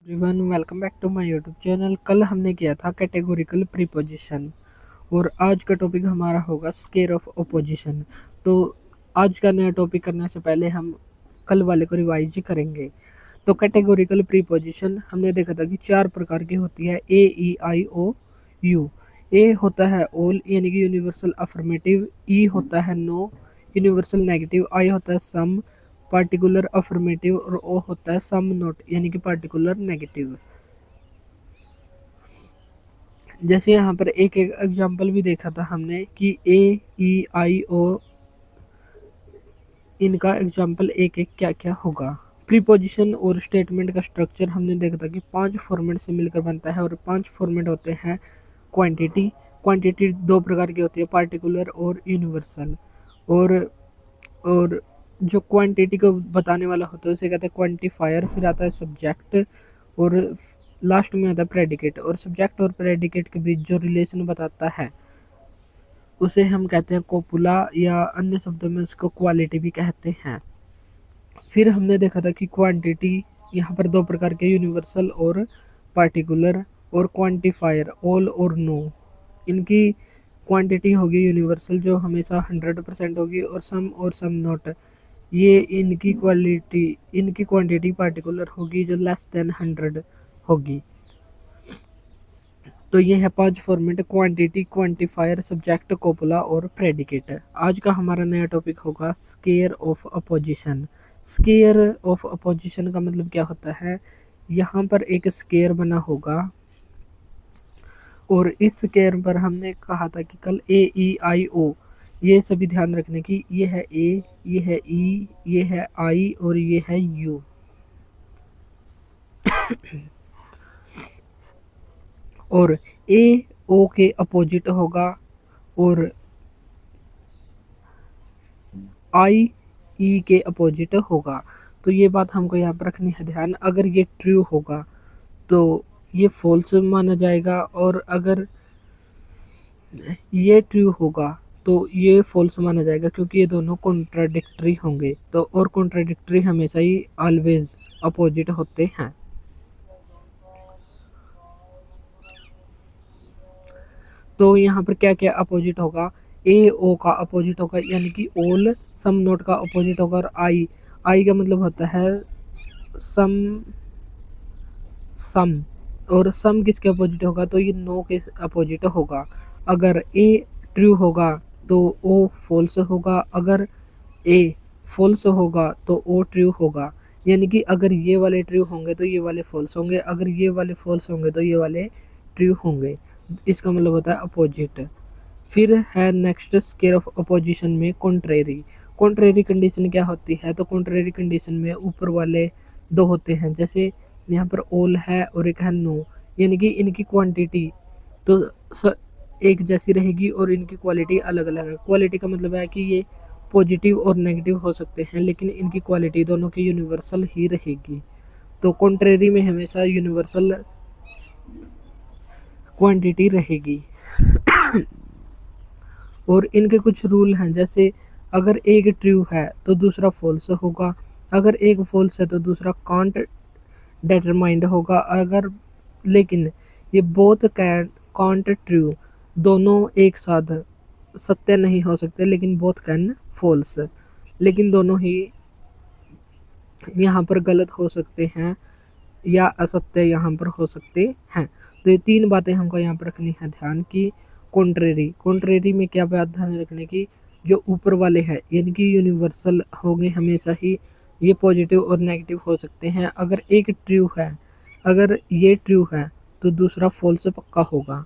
Everyone welcome back to my YouTube channel. कल हमने किया था कैटेगोरिकल प्रीपोजिशन और आज का टॉपिक हमारा होगा स्केयर ऑफ अपोजिशन। तो आज का नया टॉपिक करने से पहले हम कल वाले को रिवाइज करेंगे। तो कैटेगोरिकल प्रीपोजिशन हमने देखा था कि चार प्रकार की होती है, ए ई आई ओ यू। ए होता है ऑल यानी कि यूनिवर्सल अफर्मेटिव, ई होता है नो यूनिवर्सल नेगेटिव, आई होता है सम पार्टिकुलर अफर्मेटिव और ओ होता है सम नॉट यानी कि पार्टिकुलर नेगेटिव। जैसे यहाँ पर एक एक एग्जांपल भी देखा था हमने कि ए ई आई ओ, इनका एग्जांपल एक एक क्या क्या होगा। प्रीपोजिशन और स्टेटमेंट का स्ट्रक्चर हमने देखा था कि 5 फॉर्मेट से मिलकर बनता है और 5 फॉर्मेट होते हैं। क्वांटिटी क्वांटिटी दो प्रकार की होती है, पार्टिकुलर और यूनिवर्सल। और और जो क्वांटिटी को बताने वाला होता है उसे कहते हैं क्वांटिफायर। फिर आता है सब्जेक्ट और लास्ट में आता है प्रेडिकेट। और सब्जेक्ट और प्रेडिकेट के बीच जो रिलेशन बताता है उसे हम कहते हैं कोपुला, या अन्य शब्दों में उसको क्वालिटी भी कहते हैं। फिर हमने देखा था कि क्वांटिटी यहाँ पर दो प्रकार के, यूनिवर्सल और पार्टिकुलर, और क्वांटिफायर ऑल और नो। इनकी क्वांटिटी होगी यूनिवर्सल जो हमेशा 100% होगी, और सम नॉट ये इनकी क्वांटिटी पार्टिकुलर होगी जो लेस देन 100 होगी। तो ये है 5 format, quantity, quantifier, subject, copula और प्रेडिकेट। आज का हमारा नया टॉपिक होगा square of opposition. Square of opposition का मतलब क्या होता है, यहाँ पर एक स्केयर बना होगा और इस स्केयर पर हमने कहा था कि कल ए ई आई ओ, ये सभी ध्यान रखने की, ये है ए, ये है ई, ये है आई और ये है यू। और ए ओ के अपोजिट होगा और आई ई के अपोजिट होगा। तो ये बात हमको यहाँ पर रखनी है ध्यान। अगर ये ट्रू होगा तो ये फॉल्स माना जाएगा, और अगर ये ट्रू होगा तो ये फॉल्स माना जाएगा, क्योंकि ये दोनों कॉन्ट्राडिक्टरी होंगे। तो और कॉन्ट्राडिक्टरी हमेशा ही ऑलवेज अपोजिट होते हैं। तो यहाँ पर क्या क्या अपोजिट होगा, ए ओ का अपोजिट होगा यानी कि ऑल, सम नोट का अपोजिट होगा, और आई का मतलब होता है सम सम और सम किसके अपोजिट होगा, तो ये नो के अपोजिट होगा। अगर ए ट्रू होगा तो ओ फॉल्स होगा, अगर ए फॉल्स होगा तो ओ ट्रू होगा। यानी कि अगर ये वाले ट्रू होंगे तो ये वाले फॉल्स होंगे, अगर ये वाले फॉल्स होंगे तो ये वाले ट्रू होंगे। इसका मतलब होता है अपोजिट। फिर है नेक्स्ट स्केयर ऑफ अपोजिशन में कॉन्ट्रेरी। कॉन्ट्रेरी कंडीशन क्या होती है, तो कॉन्ट्रेरी कंडीशन में ऊपर वाले दो होते हैं, जैसे यहाँ पर ऑल है और एक है नो, यानी कि इनकी क्वांटिटी तो एक जैसी रहेगी और इनकी क्वालिटी अलग अलग है। क्वालिटी का मतलब है कि ये पॉजिटिव और नेगेटिव हो सकते हैं, लेकिन इनकी क्वालिटी दोनों की यूनिवर्सल ही रहेगी। तो कॉन्ट्रेरी में हमेशा यूनिवर्सल क्वांटिटी रहेगी। और इनके कुछ रूल हैं, जैसे अगर एक ट्रू है तो दूसरा फॉल्स होगा, अगर एक फॉल्स है तो दूसरा कांट डिटरमाइंड होगा, अगर लेकिन ये बोथ कांट ट्रू, दोनों एक साथ सत्य नहीं हो सकते, लेकिन बोथ कैन फॉल्स, लेकिन दोनों ही यहाँ पर गलत हो सकते हैं या असत्य यहाँ पर हो सकते हैं। तो ये तीन बातें हमको यहाँ पर रखनी है ध्यान की। कॉन्ट्रेरी में क्या बात ध्यान रखने की, जो ऊपर वाले हैं यानी कि यूनिवर्सल होंगे हमेशा ही, ये पॉजिटिव और नेगेटिव हो सकते हैं। अगर एक ट्रू है, अगर ये ट्रू है तो दूसरा फॉल्स पक्का होगा,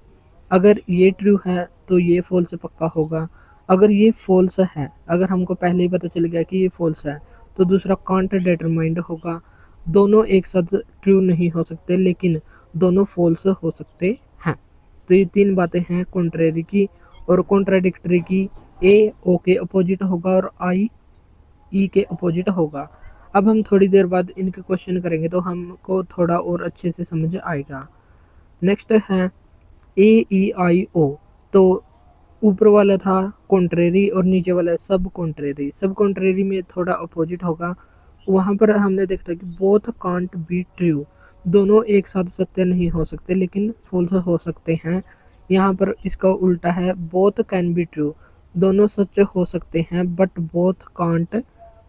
अगर ये ट्रू है तो ये फॉल्स पक्का होगा, अगर ये फॉल्स है, अगर हमको पहले ही पता चल गया कि ये फॉल्स है तो दूसरा कांट डिटरमाइंड होगा। दोनों एक साथ ट्रू नहीं हो सकते, लेकिन दोनों फॉल्स हो सकते हैं। तो ये तीन बातें हैं कॉन्ट्रेरी की। और कॉन्ट्राडिक्टरी की, ए ओ के अपोजिट होगा और आई ई के अपोजिट होगा। अब हम थोड़ी देर बाद इनके क्वेश्चन करेंगे तो हमको थोड़ा और अच्छे से समझ आएगा। नेक्स्ट है ए ई आई ओ। तो ऊपर वाला था कॉन्ट्रेरी और नीचे वाला सब कॉन्ट्रेरी। सब कॉन्ट्रेरी में थोड़ा अपोजिट होगा, वहाँ पर हमने देखा कि बोथ कांट बी ट्रू, दोनों एक साथ सत्य नहीं हो सकते लेकिन फॉल्स हो सकते हैं। यहाँ पर इसका उल्टा है, बोथ कैन बी ट्रू, दोनों सच हो सकते हैं but both can't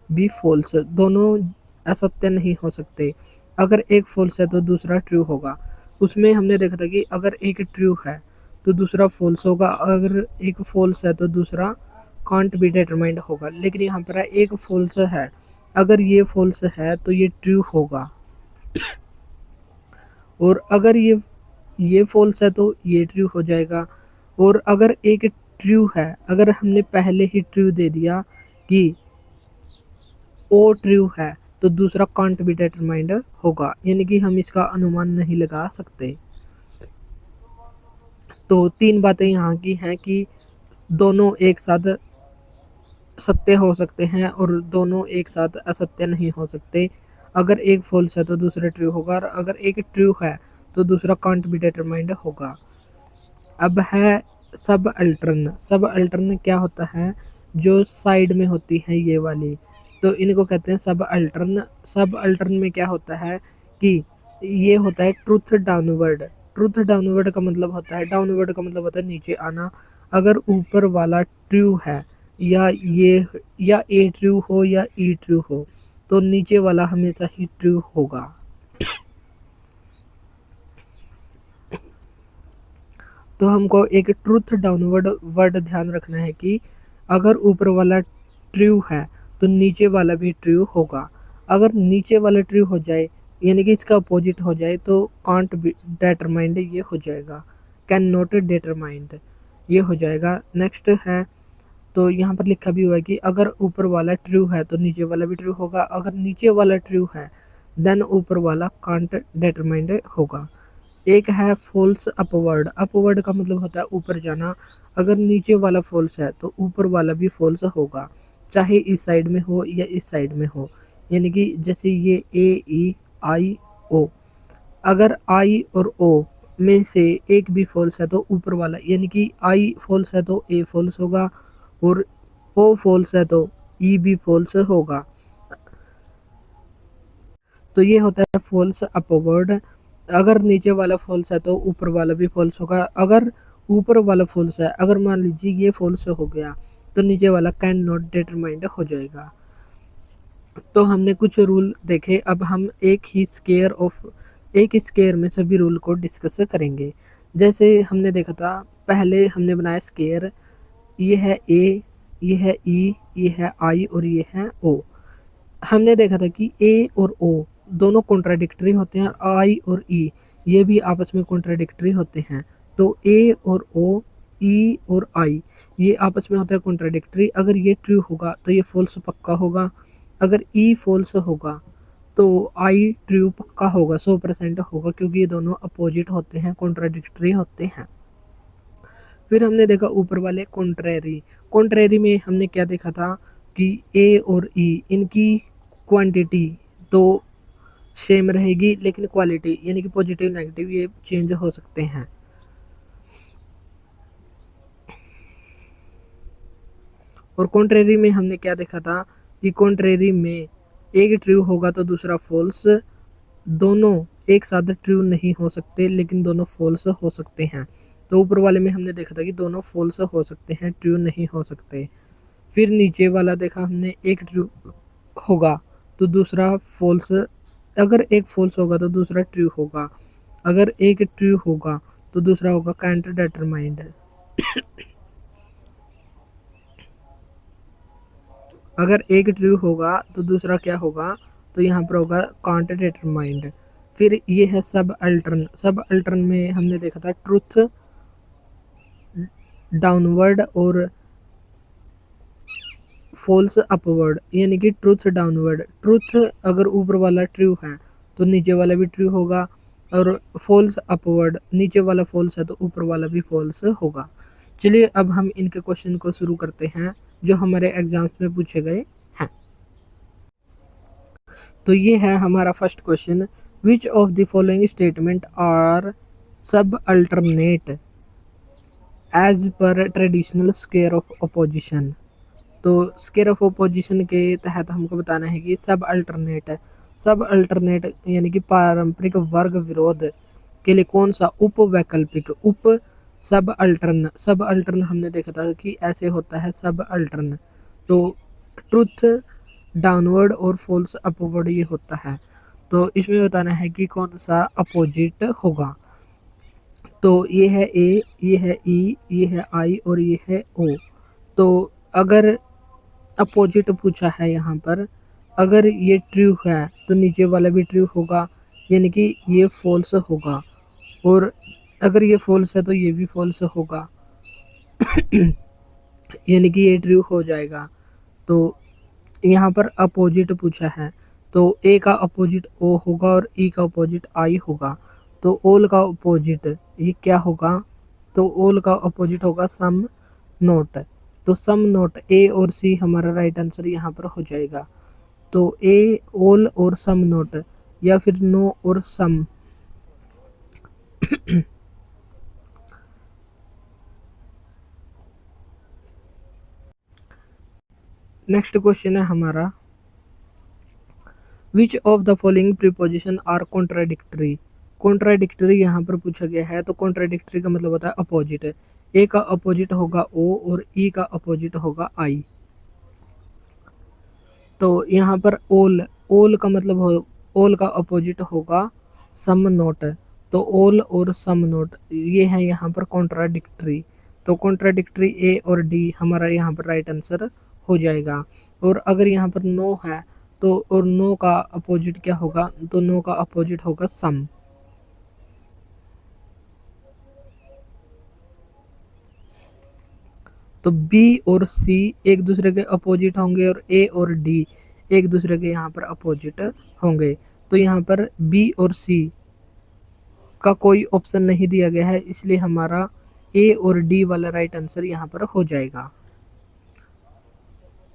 be false, दोनों असत्य नहीं हो सकते। अगर एक फॉल्स है तो दूसरा ट्रू होगा। उसमें हमने देखा था कि अगर एक ट्रू है तो दूसरा फॉल्स होगा, अगर एक फॉल्स है तो दूसरा कांट बी डिटरमाइंड होगा। लेकिन यहाँ पर है एक फॉल्स है, अगर ये फॉल्स है तो ये ट्रू होगा, और अगर ये फॉल्स है तो ये ट्रू हो जाएगा। और अगर एक ट्रू है, अगर हमने पहले ही ट्रू दे दिया कि ओ ट्रू है तो दूसरा कांट बी डिटरमाइंड होगा, यानी कि हम इसका अनुमान नहीं लगा सकते। तो तीन बातें यहाँ की हैं कि दोनों एक साथ सत्य हो सकते हैं और दोनों एक साथ असत्य नहीं हो सकते। अगर एक फॉल्स है तो दूसरा ट्रू होगा, और अगर एक ट्रू है तो दूसरा कांट बी डिटरमाइंड होगा। अब है सब अल्टर्न। सब अल्टर्न क्या होता है, जो साइड में होती है ये वाली, तो इनको कहते हैं सब अल्टर्न। सब अल्टर्न में क्या होता है कि ये होता है ट्रुथ डाउनवर्ड। ट्रुथ डाउनवर्ड का मतलब होता है, डाउनवर्ड का मतलब होता है नीचे आना। अगर ऊपर वाला ट्रू है या ये या ए ट्रू हो या ई ट्रू हो तो नीचे वाला हमेशा ही ट्रू होगा। तो हमको एक ट्रुथ डाउनवर्ड वर्ड ध्यान रखना है कि अगर ऊपर वाला ट्रू है तो नीचे वाला भी ट्रू होगा। अगर नीचे वाला ट्रू हो जाए यानी कि इसका अपोजिट हो जाए तो कांट बी डिटरमाइंड ये हो जाएगा, कैन नॉट डिटरमाइंड ये हो जाएगा। नेक्स्ट है, तो यहाँ पर लिखा भी हुआ है कि अगर ऊपर वाला ट्रू है तो नीचे वाला भी ट्रू होगा, अगर नीचे वाला ट्रू है देन ऊपर वाला कांट डिटरमाइंड होगा। एक है फॉल्स अपवर्ड। अपवर्ड का मतलब होता है ऊपर जाना। अगर नीचे वाला फॉल्स है तो ऊपर वाला भी फॉल्स होगा, चाहे इस साइड में हो या इस साइड में हो। यानी कि जैसे ये ए ई आई ओ, अगर आई और ओ में से एक भी फॉल्स है तो ऊपर वाला, यानी कि आई फॉल्स है तो ए फॉल्स होगा, और ओ फॉल्स है तो ई भी फॉल्स होगा। तो ये होता है फॉल्स अपवर्ड। अगर नीचे वाला फॉल्स है तो ऊपर वाला भी फॉल्स होगा। अगर ऊपर वाला फॉल्स है, अगर मान लीजिए ये फॉल्स हो गया तो नीचे वाला कैन नॉट डिटरमाइंड हो जाएगा। तो हमने कुछ रूल देखे, अब हम एक स्केयर में सभी रूल को डिस्कस करेंगे। जैसे हमने देखा था, पहले हमने बनाया स्केयर, ये है ए, ये है ई, ये है आई और ये है ओ। हमने देखा था कि ए और ओ दोनों कॉन्ट्राडिक्टरी होते हैं, आई और ई ये भी आपस में कॉन्ट्राडिक्टरी होते हैं। तो ए और ओ, ई और आई ये आपस में होता है कॉन्ट्राडिक्टरी। अगर ये ट्रू होगा तो ये फॉल्स पक्का होगा, अगर ई फॉल्स होगा तो आई ट्रू पक्का होगा, 100% होगा, क्योंकि ये दोनों अपोजिट होते हैं, कॉन्ट्राडिक्टरी होते हैं। फिर हमने देखा ऊपर वाले कॉन्ट्रेरी। कॉन्ट्रेरी में हमने क्या देखा था कि ए और ई इनकी क्वांटिटी तो सेम रहेगी लेकिन क्वालिटी यानी कि पॉजिटिव नेगेटिव ये चेंज हो सकते हैं। और कॉन्ट्रेरी में हमने क्या देखा था कि कॉन्ट्रेरी में एक ट्रू होगा तो दूसरा फॉल्स, दोनों एक साथ ट्रू नहीं हो सकते लेकिन दोनों फॉल्स हो सकते हैं। तो ऊपर वाले में हमने देखा था कि दोनों फॉल्स हो सकते हैं, ट्रू नहीं हो सकते। फिर नीचे वाला देखा हमने, एक ट्रू होगा तो दूसरा फॉल्स, अगर एक फॉल्स होगा तो दूसरा ट्रू होगा, अगर एक ट्रू होगा तो दूसरा होगा कांट डिटरमाइंड। अगर एक ट्रू होगा तो दूसरा क्या होगा, तो यहाँ पर होगा कांट डिटरमाइंड। फिर ये है सब अल्टर्न। सब अल्टर्न में हमने देखा था ट्रुथ डाउनवर्ड और फॉल्स अपवर्ड, यानी कि ट्रुथ डाउनवर्ड। ट्रुथ अगर ऊपर वाला ट्रू है तो नीचे वाला भी ट्रू होगा, और फॉल्स अपवर्ड नीचे वाला फॉल्स है तो ऊपर वाला भी फॉल्स होगा। चलिए अब हम इनके क्वेश्चन को शुरू करते हैं जो हमारे एग्जाम्स में पूछे गए हैं। तो ये है हमारा first question, which of the following statement are subalternate as per traditional square of opposition. तो स्क्वायर ऑफ अपोजिशन के तहत हमको बताना है कि सब अल्टरनेट है। सब अल्टरनेट यानी कि पारंपरिक वर्ग विरोध के लिए कौन सा उप वैकल्पिक उप सब अल्टर्न हमने देखा था कि ऐसे होता है सब अल्टर्न। तो ट्रुथ डाउनवर्ड और फॉल्स अपवर्ड ये होता है। तो इसमें बताना है कि कौन सा अपोजिट होगा। तो ये है ए, ये है ई, ये है आई और ये है ओ। तो अगर अपोजिट पूछा है यहाँ पर, अगर ये ट्रू है तो नीचे वाला भी ट्रू होगा, यानी कि ये फॉल्स होगा, और अगर ये फॉल्स है तो ये भी फॉल्स होगा यानी कि ये ट्रू हो जाएगा। तो यहाँ पर अपोजिट पूछा है, तो ए का अपोजिट ओ होगा और ई का अपोजिट आई होगा। तो ओल का अपोजिट ये क्या होगा, तो ओल का अपोजिट होगा सम नोट। तो सम नोट ए और सी हमारा राइट आंसर यहाँ पर हो जाएगा। तो ए ओल और सम नोट, या फिर नो और सम। नेक्स्ट क्वेश्चन है हमारा, which of the following preposition are contradictory. Contradictory यहाँ पर पूछा गया है, तो कॉन्ट्राडिक्टरी का मतलब होता है अपोजिट। ए का अपोजिट होगा ओ और ई का अपोजिट होगा आई। तो यहाँ पर ओल, ओल का मतलब हो, ओल का अपोजिट होगा सम नोट। तो ओल और सम नोट ये है यहाँ पर कॉन्ट्राडिक्टरी। तो कॉन्ट्राडिक्टरी ए और डी हमारा यहाँ पर राइट आंसर हो जाएगा। और अगर यहाँ पर नो है तो, और नो का अपोजिट क्या होगा, तो नो का अपोजिट होगा सम। तो बी और सी एक दूसरे के अपोजिट होंगे और ए और डी एक दूसरे के यहाँ पर अपोजिट होंगे। तो यहाँ पर बी और सी का कोई ऑप्शन नहीं दिया गया है, इसलिए हमारा ए और डी वाला राइट आंसर यहाँ पर हो जाएगा।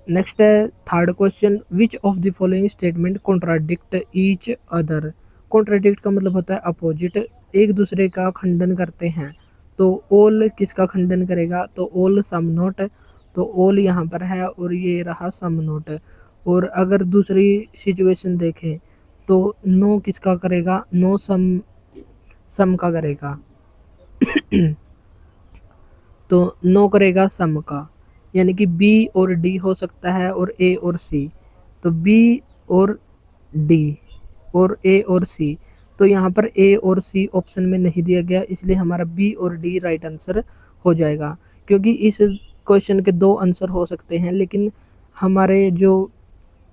नेक्स्ट है third question, which of the following statement contradict each other. Contradict का मतलब होता है अपोजिट, एक दूसरे का खंडन करते हैं। तो ऑल किसका खंडन करेगा, तो ऑल सम नोट। तो ऑल यहाँ पर है और ये रहा सम नोट। और अगर दूसरी सिचुएशन देखें तो नो किसका करेगा, नो सम का करेगा तो नो करेगा सम का, यानी कि बी और डी हो सकता है और ए और सी। तो बी और डी और ए और सी, तो यहाँ पर ए और सी ऑप्शन में नहीं दिया गया, इसलिए हमारा बी और डी राइट आंसर हो जाएगा। क्योंकि इस क्वेश्चन के दो आंसर हो सकते हैं, लेकिन हमारे जो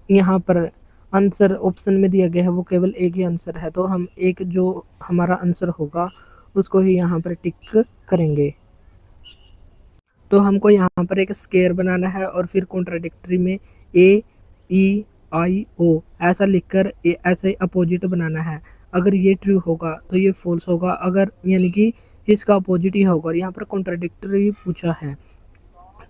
यहाँ पर आंसर ऑप्शन में दिया गया है वो केवल एक ही आंसर है। तो हम एक जो हमारा आंसर होगा उसको ही यहाँ पर टिक करेंगे। तो हमको यहाँ पर एक स्केयर बनाना है और फिर कॉन्ट्राडिक्टरी में ए ई आई ओ ऐसा लिखकर ऐसे अपोजिट बनाना है। अगर ये ट्रू होगा तो ये फॉल्स होगा, अगर यानी कि इसका अपोजिट ही होगा। और यहाँ पर कॉन्ट्राडिक्टरी पूछा है,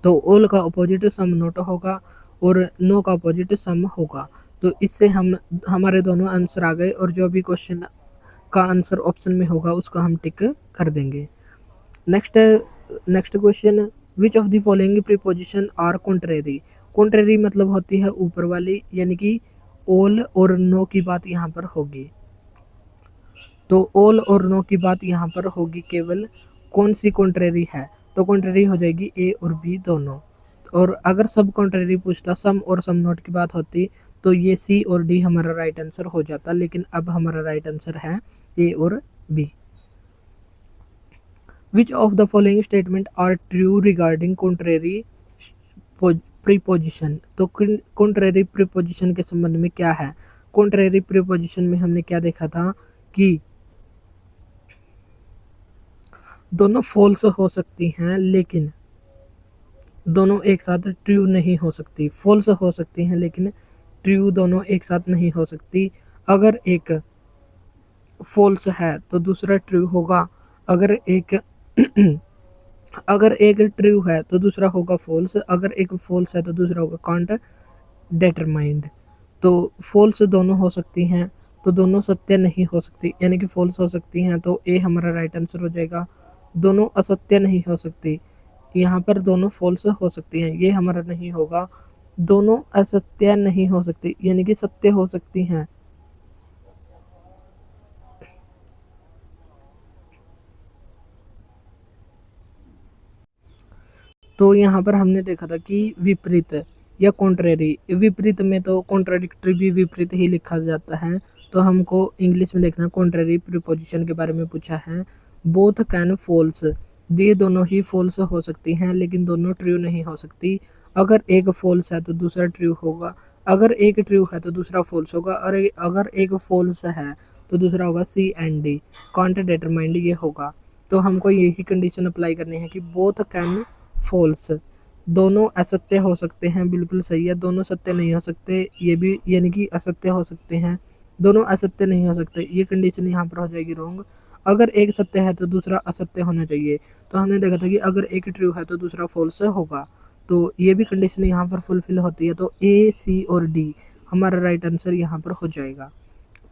तो ऑल का अपोजिट सम नोट होगा और नो का अपोजिट सम होगा। तो इससे हम हमारे दोनों आंसर आ गए, और जो भी क्वेश्चन का आंसर ऑप्शन में होगा उसको हम टिक कर देंगे। Next question, which of the following preposition are contrary. Contrary मतलब होती है ऊपर वाली, यानी कि ऑल और नो की बात यहाँ पर होगी। तो ऑल और नो की बात यहाँ पर होगी केवल, कौन सी कॉन्ट्रेरी है, तो कॉन्ट्रेरी हो जाएगी ए और बी दोनों। और अगर सब कॉन्ट्रेरी पूछता, सम और सम नोट की बात होती, तो ये सी और डी हमारा राइट आंसर हो जाता, लेकिन अब हमारा राइट आंसर है ए और B. Which of the following statement are true regarding contrary preposition। तो contrary preposition के संबंध में क्या है। contrary preposition में हमने क्या देखा था कि दोनों false हो सकती हैं, लेकिन दोनों एक साथ ट्रू नहीं हो सकती। false हो सकती हैं लेकिन ट्रू दोनों एक साथ नहीं हो सकती। अगर एक false है तो दूसरा ट्रू होगा, अगर एक अगर एक ट्रू है तो दूसरा होगा फॉल्स, अगर एक फॉल्स है तो दूसरा होगा कांट डिटरमाइंड। तो फॉल्स दोनों हो सकती हैं, तो दोनों सत्य नहीं हो सकती, यानी कि फॉल्स हो सकती हैं, तो ए हमारा राइट आंसर हो जाएगा। दोनों असत्य नहीं हो सकती, यहाँ पर दोनों फॉल्स हो सकती हैं, ये हमारा नहीं होगा। दोनों असत्य नहीं हो सकती, यानी कि सत्य हो सकती हैं, तो यहाँ पर हमने देखा था कि विपरीत या कॉन्ट्रेरी, विपरीत में तो कॉन्ट्राडिक्टरी भी विपरीत ही लिखा जाता है, तो हमको इंग्लिश में देखना कॉन्ट्रेरी प्रीपोजिशन के बारे में पूछा है। बोथ कैन फॉल्स, ये दोनों ही फॉल्स हो सकती हैं लेकिन दोनों ट्रू नहीं हो सकती। अगर एक फॉल्स है तो दूसरा ट्रू होगा, अगर एक ट्रू है तो दूसरा फॉल्स होगा, और अगर एक फॉल्स है तो दूसरा होगा सी एंड डी, कांट डिटरमाइंड ये होगा। तो हमको यही कंडीशन अप्लाई करनी है कि बोथ कैन फॉल्स, दोनों असत्य हो सकते हैं, बिल्कुल सही है। दोनों सत्य नहीं हो सकते, ये भी यानी कि असत्य हो सकते हैं, दोनों असत्य नहीं हो सकते, ये कंडीशन यहाँ पर हो जाएगी रॉन्ग। अगर एक सत्य है तो दूसरा असत्य होना चाहिए, तो हमने देखा था कि अगर एक ट्रू है तो दूसरा फॉल्स होगा, तो ये भी कंडीशन यहाँ पर फुलफिल होती है। तो ए, सी और डी हमारा राइट आंसर यहाँ पर हो जाएगा।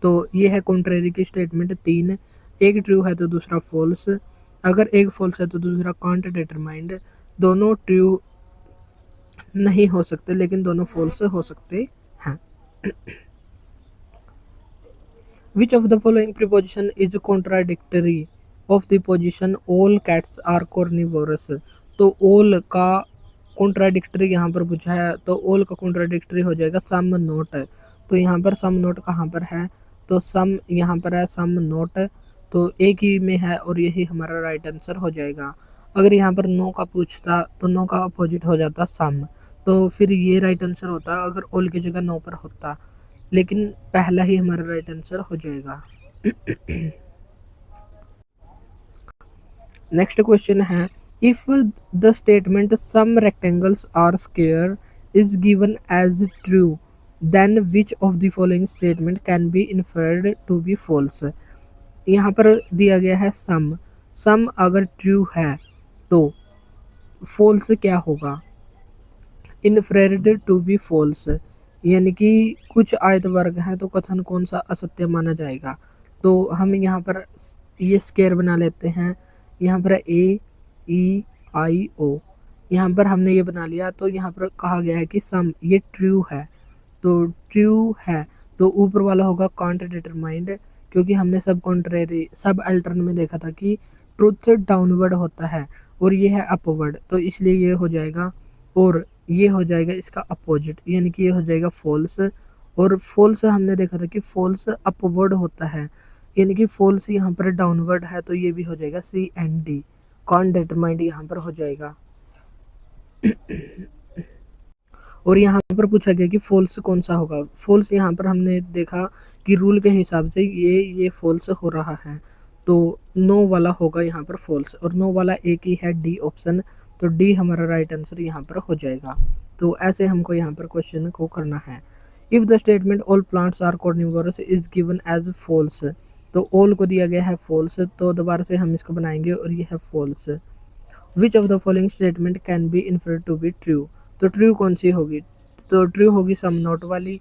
तो ये है कॉन्ट्रेरी की स्टेटमेंट 3, एक ट्रू है तो दूसरा फॉल्स, अगर एक फॉल्स है तो दूसरा कांट डिटरमाइंड, दोनों ट्रू नहीं हो सकते लेकिन दोनों फॉल्स हो सकते हैं। Which of the following preposition is contradictory of the position all cats are carnivorous? तो all का कॉन्ट्राडिक्टरी यहाँ पर पूछा है, तो all का कॉन्ट्राडिक्टरी हो जाएगा सम नोट। तो यहाँ पर सम नोट कहाँ पर है, तो सम यहाँ पर है, सम नोट तो एक ही में है और यही हमारा राइट आंसर हो जाएगा। अगर यहाँ पर नो का पूछता तो नो का अपोजिट हो जाता सम, तो फिर ये राइट आंसर होता अगर ऑल की जगह नो पर होता, लेकिन पहला ही हमारा राइट आंसर हो जाएगा। नेक्स्ट क्वेश्चन है, if the statement some rectangles are square is given as true then which of the following statement can be inferred to be false. यहाँ पर दिया गया है सम, सम अगर ट्रू है तो फॉल्स क्या होगा, इन्फर्ड टू बी फॉल्स, यानी कि कुछ आयत वर्ग हैं तो कथन कौन सा असत्य माना जाएगा। तो हम यहाँ पर ये स्क्वायर बना लेते हैं, यहाँ पर ए ई आई ओ, यहाँ पर हमने ये बना लिया, तो यहाँ पर कहा गया है कि सम ये ट्रू है, तो ट्रू है तो ऊपर वाला होगा कांट डिटरमाइंड, क्योंकि हमने सब कॉन्ट्रेरी सब अल्टर्न में देखा था कि ट्रुथ डाउनवर्ड होता है और ये है अपवर्ड, तो इसलिए ये हो जाएगा, और ये हो जाएगा इसका अपोजिट, यानी कि ये हो जाएगा फॉल्स। और फॉल्स हमने देखा था कि फॉल्स अपवर्ड होता है, यानी कि फॉल्स यहाँ पर डाउनवर्ड है, तो ये भी हो जाएगा सी एंड डी, कॉन डिटरमाइंड यहाँ पर हो जाएगा। और यहाँ पर पूछा गया कि फॉल्स कौन सा होगा, फॉल्स यहाँ पर हमने देखा कि रूल के हिसाब से ये फॉल्स हो रहा है, तो नो वाला होगा यहाँ पर फॉल्स, और नो वाला एक ही है डी ऑप्शन, तो डी हमारा राइट आंसर यहाँ पर हो जाएगा। तो ऐसे हमको यहाँ पर क्वेश्चन को करना है। If the statement all plants are carnivorous is given as false, तो ऑल को दिया गया है फॉल्स, तो दोबारा से हम इसको बनाएंगे और ये है false. Which of the following statement can be inferred to be true, तो ट्रू कौन सी होगी, तो ट्रू होगी सम नोट वाली,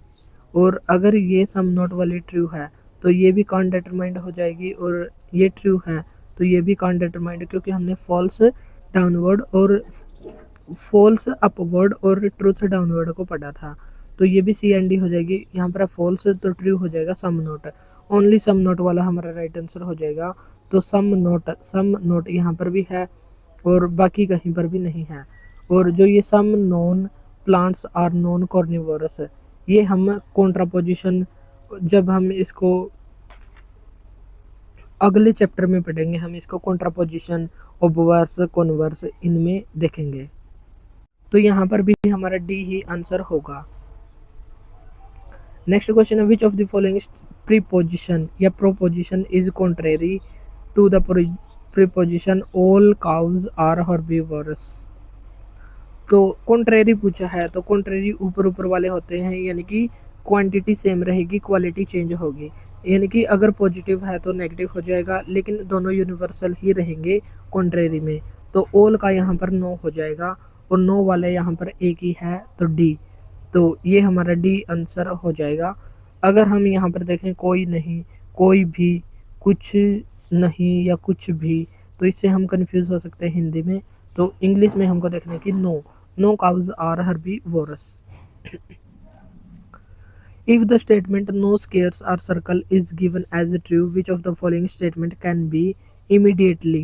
और अगर ये सम नोट वाली ट्रू है तो ये भी कॉन डिटरमाइंड हो जाएगी, और ये ट्रू है तो ये भी कॉन डिटरमाइंड, क्योंकि हमने फॉल्स डाउनवर्ड और फॉल्स अपवर्ड और ट्रूथ डाउनवर्ड को पढ़ा था, तो ये भी सी एंड डी हो जाएगी। यहाँ पर फॉल्स तो ट्रू हो जाएगा सम नोट, ओनली सम नोट वाला हमारा राइट आंसर हो जाएगा। तो सम नोट यहाँ पर भी है और बाकी कहीं पर भी नहीं है। और जो ये some non plants are non carnivorous, ये हम कॉन्ट्रापोजिशन जब हम इसको अगले चैप्टर में पढ़ेंगे, हम इसको कॉन्ट्रापोजिशन ऑब्वर्स कॉन्वर्स इनमें देखेंगे। तो यहाँ पर भी हमारा डी ही आंसर होगा। नेक्स्ट क्वेश्चन है, which of the following preposition या proposition is contrary to the preposition all cows are herbivorous. तो कॉन्ट्रेरी पूछा है, तो कॉन्ट्रेरी ऊपर वाले होते हैं, यानी कि क्वांटिटी सेम रहेगी, क्वालिटी चेंज होगी, यानी कि अगर पॉजिटिव है तो नेगेटिव हो जाएगा, लेकिन दोनों यूनिवर्सल ही रहेंगे कॉन्ट्रेरी में। तो ऑल का यहाँ पर नो हो जाएगा और नो वाले यहाँ पर एक ही है, तो डी, तो ये हमारा डी आंसर हो जाएगा। अगर हम यहाँ पर देखें कोई नहीं, कोई भी, कुछ नहीं या कुछ भी, तो इससे हम कंफ्यूज हो सकते हैं हिंदी में। तो इंग्लिश में हमको देखना है कि no cows are herbivorous. If the statement no squares or circle is given as true, which of the following statement can be immediately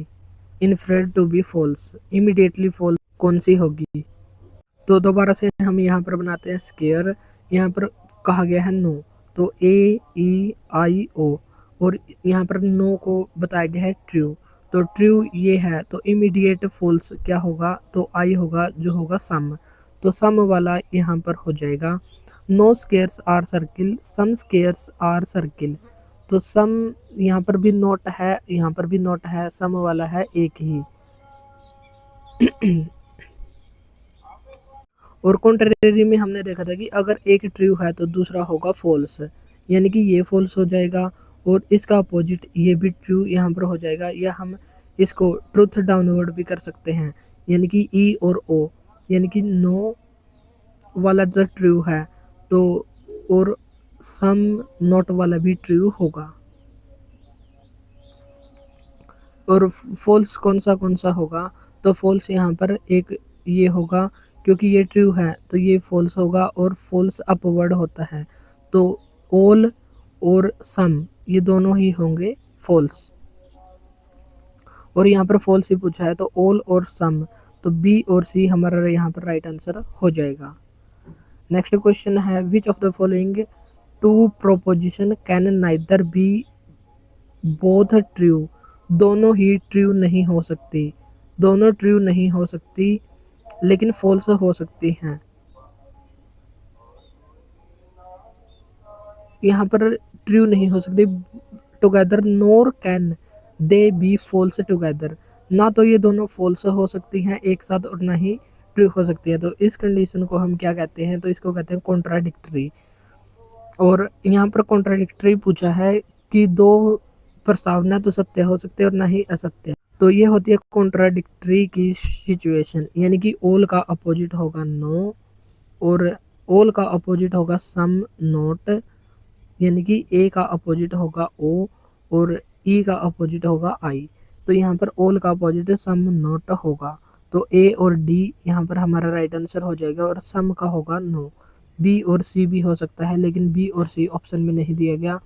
inferred to be false, immediately false कौन सी होगी? तो दोबारा से हम यहाँ पर बनाते हैं स्केयर, यहाँ पर कहा गया है नो, तो AEIO, और यहाँ पर नो को बताया गया है ट्रू, तो ट्रू ये है, तो इमीडिएट फॉल्स क्या होगा? तो आई होगा, जो होगा सम, तो सम वाला यहाँ पर हो जाएगा। No squares are circle, some squares are circle, तो सम यहाँ पर भी नोट है, यहाँ पर भी नोट है, सम वाला है एक ही। और कॉन्ट्रेरी में हमने देखा था कि अगर एक ट्रू है तो दूसरा होगा फॉल्स, यानी कि ये फॉल्स हो जाएगा और इसका अपोजिट ये भी ट्रू यहाँ पर हो जाएगा, या हम इसको ट्रुथ डाउनवर्ड भी कर सकते हैं, यानी कि ई और ओ, यानी कि नो वाला जो ट्रू है तो और सम नॉट वाला भी ट्रू होगा। और फॉल्स कौन सा होगा? तो फॉल्स यहाँ पर एक ये होगा, क्योंकि ये ट्रू है तो ये फॉल्स होगा, और फॉल्स अपवर्ड होता है, तो ऑल और सम ये दोनों ही होंगे फॉल्स। और यहाँ पर फॉल्स ही पूछा है तो ऑल और सम, तो बी और सी हमारा यहाँ पर राइट आंसर हो जाएगा। नेक्स्ट क्वेश्चन है, which of the following two proposition can neither be both true, दोनों ही ट्रू नहीं हो सकती, दोनों ट्रू नहीं हो सकती लेकिन फॉल्स हो सकती हैं। यहाँ पर ट्रू नहीं हो सकती together, nor can they be false together, ना तो ये दोनों फॉल्स हो सकती हैं एक साथ और ना ही ट्रू हो सकती है, तो इस कंडीशन को हम क्या कहते हैं? तो इसको कहते हैं कॉन्ट्राडिक्टरी। और यहाँ पर कॉन्ट्राडिक्टरी पूछा है कि दो प्रस्तावना तो सत्य हो सकते हैं और ना ही असत्य, तो ये होती है कॉन्ट्राडिक्टरी की सिचुएशन, यानी कि ऑल का अपोजिट होगा नो, और ऑल का अपोजिट होगा सम नॉट, यानी कि ए का अपोजिट होगा ओ और ई का अपोजिट होगा आई, तो यहाँ पर ऑल का अपोजिट सम नॉट होगा, तो ए और डी यहाँ पर हमारा राइट आंसर हो जाएगा, और सम का होगा नो। बी और सी भी हो सकता है, लेकिन बी और सी ऑप्शन में नहीं दिया गया,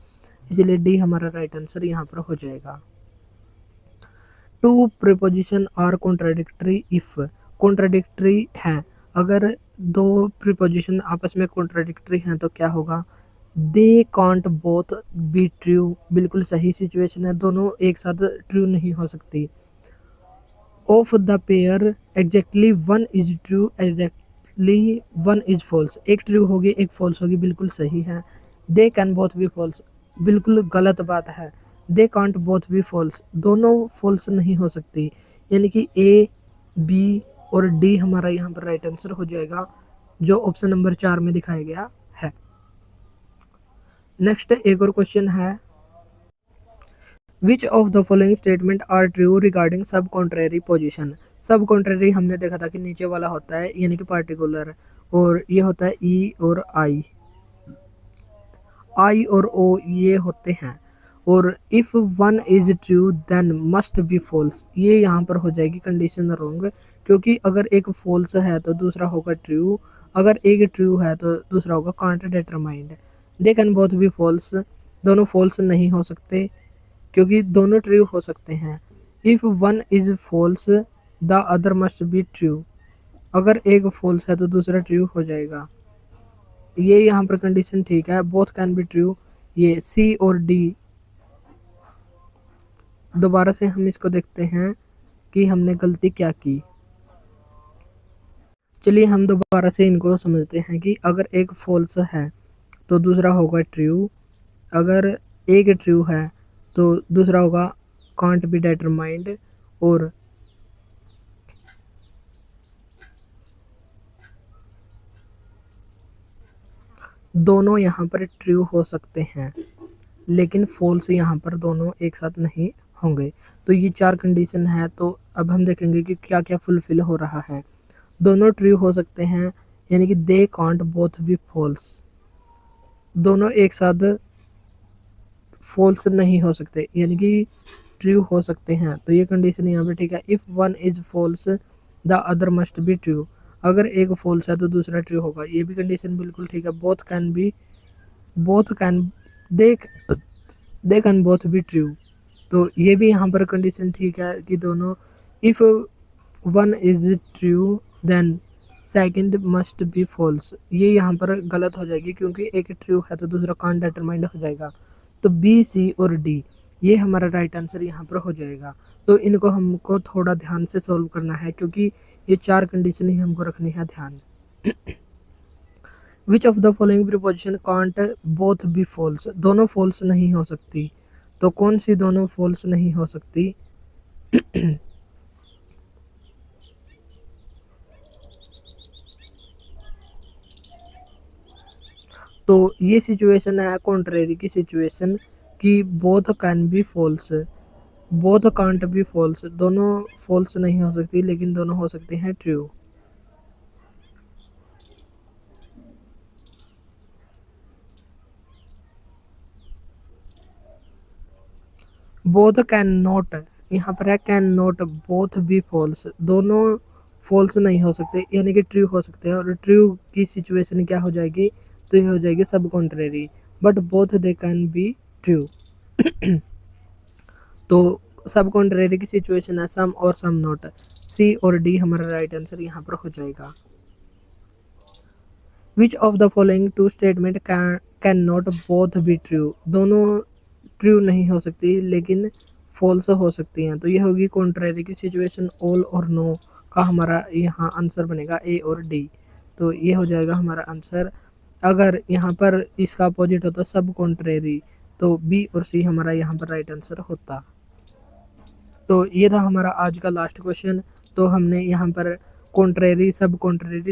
इसलिए डी हमारा राइट आंसर यहाँ पर हो जाएगा। Two preposition are contradictory if, contradictory हैं, अगर दो प्रीपोजिशन आपस में कॉन्ट्राडिक्टरी हैं तो क्या होगा? दे कांट बोथ बी ट्रू, बिल्कुल सही सिचुएशन है, दोनों एक साथ ट्रू नहीं हो सकती। Of the pair exactly one is true, exactly one is false, एक ट्रू होगी एक फॉल्स होगी, बिल्कुल सही है। They can both be false, बिल्कुल गलत बात है। They can't both be false, दोनों फॉल्स नहीं हो सकती, यानी कि ए बी और डी हमारा यहाँ पर राइट आंसर हो जाएगा, जो ऑप्शन नंबर 4 में दिखाया गया है। नेक्स्ट एक और क्वेश्चन है, which of the following statement are true regarding sub contrary position. Sub contrary हमने देखा था कि नीचे वाला होता है यानी कि पार्टिकुलर, और ये होता है ई और आई, आई और ओ ये होते हैं, और if one is true then must be false, ये यहाँ पर हो जाएगी कंडीशन रॉन्ग, क्योंकि अगर एक फॉल्स है तो दूसरा होगा ट्रू, अगर एक ट्रू है तो दूसरा होगा can't determined. They can both be false, दोनों फॉल्स नहीं हो सकते क्योंकि दोनों ट्रू हो सकते हैं। If one is false the other must be true, अगर एक फॉल्स है तो दूसरा ट्रू हो जाएगा, ये यहाँ पर कंडीशन ठीक है। बोथ कैन बी ट्रू, ये सी और डी। दोबारा से हम इसको देखते हैं कि हमने गलती क्या की। चलिए हम दोबारा से इनको समझते हैं कि अगर एक फॉल्स है तो दूसरा होगा ट्रू, अगर एक ट्रू है तो दूसरा होगा कांट बी डिटरमाइंड, और दोनों यहाँ पर ट्रू हो सकते हैं लेकिन फॉल्स यहाँ पर दोनों एक साथ नहीं होंगे। तो ये 4 कंडीशन है, तो अब हम देखेंगे कि क्या क्या फुलफिल हो रहा है। दोनों ट्रू हो सकते हैं, यानी कि they can't both be false, दोनों एक साथ फॉल्स नहीं हो सकते, यानी कि ट्रू हो सकते हैं, तो ये कंडीशन यहाँ पे ठीक है। If one is false the other must be true, अगर एक फॉल्स है तो दूसरा ट्रू होगा, ये भी कंडीशन बिल्कुल ठीक है। Both can B, both can, they can both be true, तो ये भी यहाँ पर कंडीशन ठीक है कि दोनों if one is true then second must be false. ये यहाँ पर गलत हो जाएगी क्योंकि एक ट्रू है तो दूसरा कांट डिटरमाइंड हो जाएगा। तो बी, सी और डी ये हमारा राइट आंसर यहाँ पर हो जाएगा। तो इनको हमको थोड़ा ध्यान से सॉल्व करना है क्योंकि ये 4 कंडीशन ही हमको रखनी है ध्यान। Which of the following preposition can't both be false. दोनों फॉल्स नहीं हो सकती। तो कौन सी दोनों फॉल्स नहीं हो सकती? तो ये सिचुएशन है कॉन्ट्रेरी की सिचुएशन कि both can be false, both can't be false. दोनों फॉल्स नहीं हो सकती लेकिन दोनों हो सकते हैं ट्रू। बोथ कैन नॉट, यहाँ पर है can not both be false. दोनों फॉल्स नहीं हो सकते यानी कि ट्रू हो सकते हैं। और ट्रू की सिचुएशन क्या हो जाएगी? तो ये हो जाएगी सब contrary. But both they can be true. तो सब कॉन्ट्रेरी की सिचुएशन है सम और सम नॉट। सी और डी हमारा राइट आंसर यहाँ पर हो जाएगा। Which of the following two statement can not both be true. दोनों ट्रू नहीं हो सकती लेकिन फॉल्स हो सकती हैं। तो ये होगी कॉन्ट्रेरी की सिचुएशन ऑल और नो का हमारा यहाँ आंसर बनेगा ए और डी। तो ये हो जाएगा हमारा आंसर। अगर यहाँ पर इसका अपोजिट होता सब कॉन्ट्रेरी तो बी और सी हमारा यहाँ पर राइट आंसर होता। तो ये था हमारा आज का लास्ट क्वेश्चन। तो हमने यहाँ पर कॉन्ट्रेरी,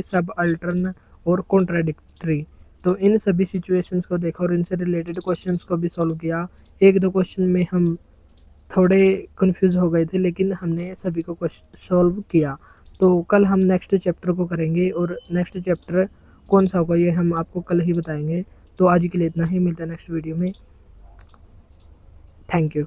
सब अल्टर्न और कॉन्ट्राडिक्टरी, तो इन सभी सिचुएशंस को देखा और इनसे रिलेटेड क्वेश्चंस को भी सॉल्व किया। एक दो क्वेश्चन में हम थोड़े कंफ्यूज हो गए थे लेकिन हमने सभी को सॉल्व किया। तो कल हम नेक्स्ट चैप्टर को करेंगे और नेक्स्ट चैप्टर कौन सा होगा ये हम आपको कल ही बताएंगे। तो आज के लिए इतना ही, मिलता है नेक्स्ट वीडियो में। Thank you.